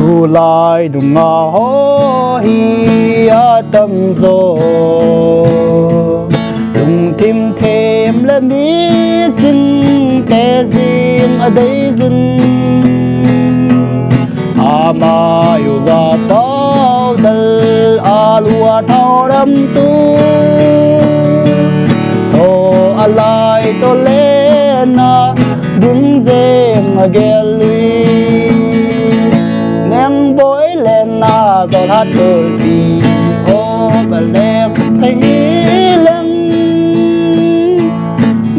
tu lai đùng ngà ho hi tâm gió đùng thêm thêm là mi xin kẻ riêng ở đây dừng ama yêu và bao dal alua thao đâm tu to alai to lena đứng dèm ghé lui neng bối lên na gió hát đôi đi ô bà lẹ thấy lăng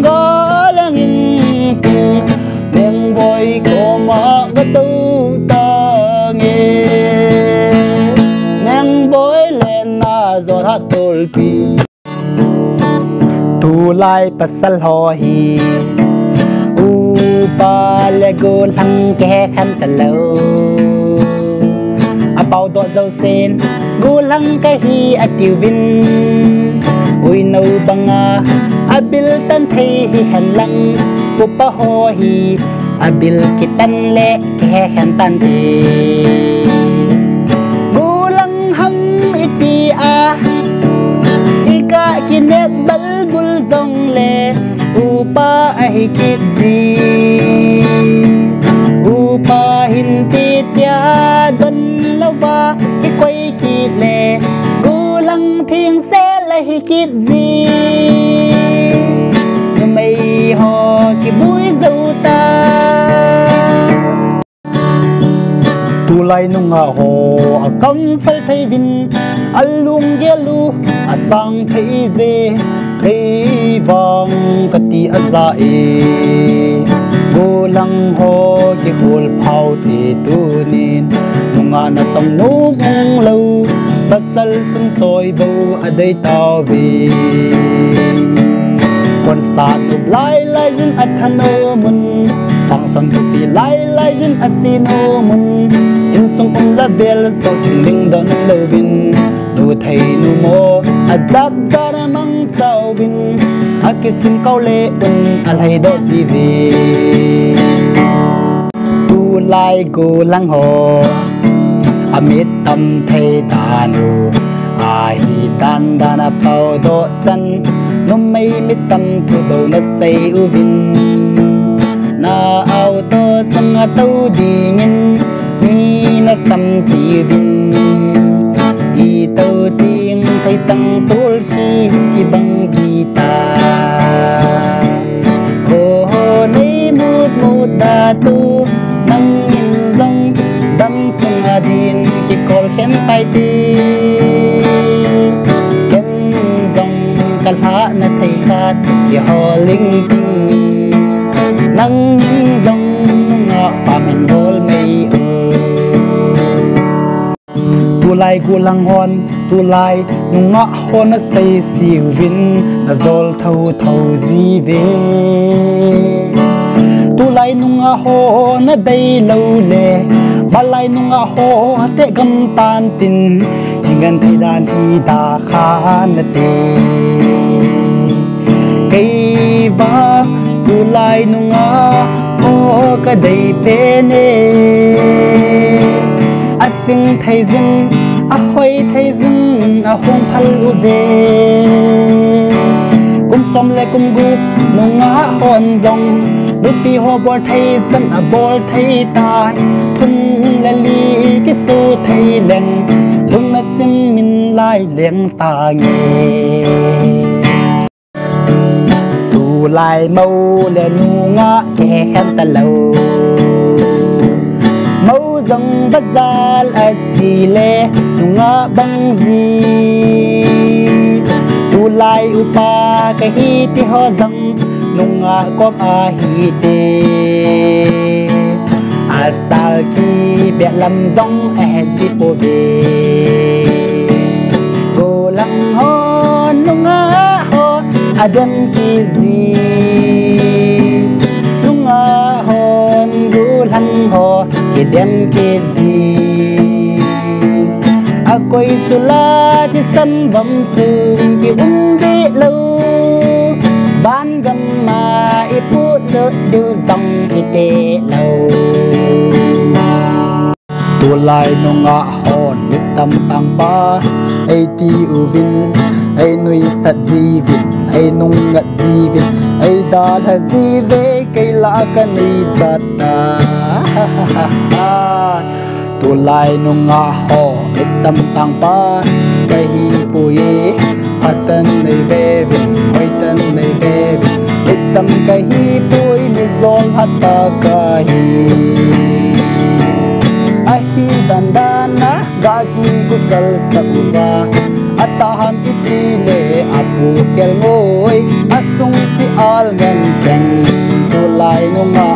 gõ lăng in cùng neng bối có mà ngất đâu ta nghe neng bối lên na gió hát đôi đi tu lai pasal ho hi ba lê gô lăng kẻ khăn tà lâu bao đọa dâu sen gô lăng cái hi tiêu vinh ui nâu bằng bil tan thấy hi hàn lăng cô ba ho hi bil ki tan lệ kẻ khăn tan tì gô lăng hâm iti ika kinet bal bul dong lệ upa ahikit zi upa hinti tia don lova ikway kit le gulang thiêng sẽ là hikit zi mây ho ki bui dâu ta tu lai nung a ho a kam phal thei vin alung gelu a sang thei ze cây vàng cát ti azza e go lang ho chỉ gol phao ti tu nin nunga na tam nu mong lâu pasal sung toy bo aday tao vi kon sa nu lai lai zin athano mun phang san tu ti lai lai zin athino mun in sung la bel so ting don lovin nu thei nu mo azat zara mang sao vin akisim kau le un alai do ji vi tu lai go lang ho amit tam thei tanu ai dan dana pau do chan nom mai mit tam tu do na sei u vin na au to sang tau di ngin ni na sam si vin i tau tiếng thấy rằng tôi khi khi bằng gì ta cô này một đà tu nâng nhìn rong đâm sung điên khi còn khen tay ti khen rong cả hạ na thấy khát khi họ linh tinh nâng nhìn rong ngọ phạm hình hôn mây tu lai gu lang hon tu lai nung ngọ hon na say siêu vin na zol thâu thâu gì về tu lai nung ngọ hon na day lâu lệ ba lai nung ngọ hon te gam tan tin hingan thay đàn hi ta khan na te cây va tu lai nung ngọ ho ka day pe ne sinh thầy dưng hoi thầy dưng hong phal u về kum som le kum gu nung ngã hòn dòng đôi pi hoa bor thầy dân bor thầy tai thun le li cái số thầy len lung na chim min lai leng ta nghe tu lai mau le nung ngã khe khan ta lâu dòng bắt ra là chỉ lệ nunga băng gì tu lai upa cái hi ti ho dòng nunga com a hi te astal ki be lam dòng e di po ve go lang ho nunga ho adam ki gì nunga hon go lang ho ke dem ke ji a koi sula ti san vam tum ki di lâu ban gam ma i pu le du dòng i te lâu tu lai no nga hon mit tam tang pa ai ti uvin ai nui sat jivin ai nung ngat jivin ai dal ha jive kai la ka ni zata tu lai no nga ho mit tam tang pa kai hi pui atan nei ve vin hoi tan nei ve vin mit tam kai hi pui mi zong hatta kai ahi dandana gaji gukal sauva ataham itile apu kel ngoi asung si al ngan cheng tu lai no nga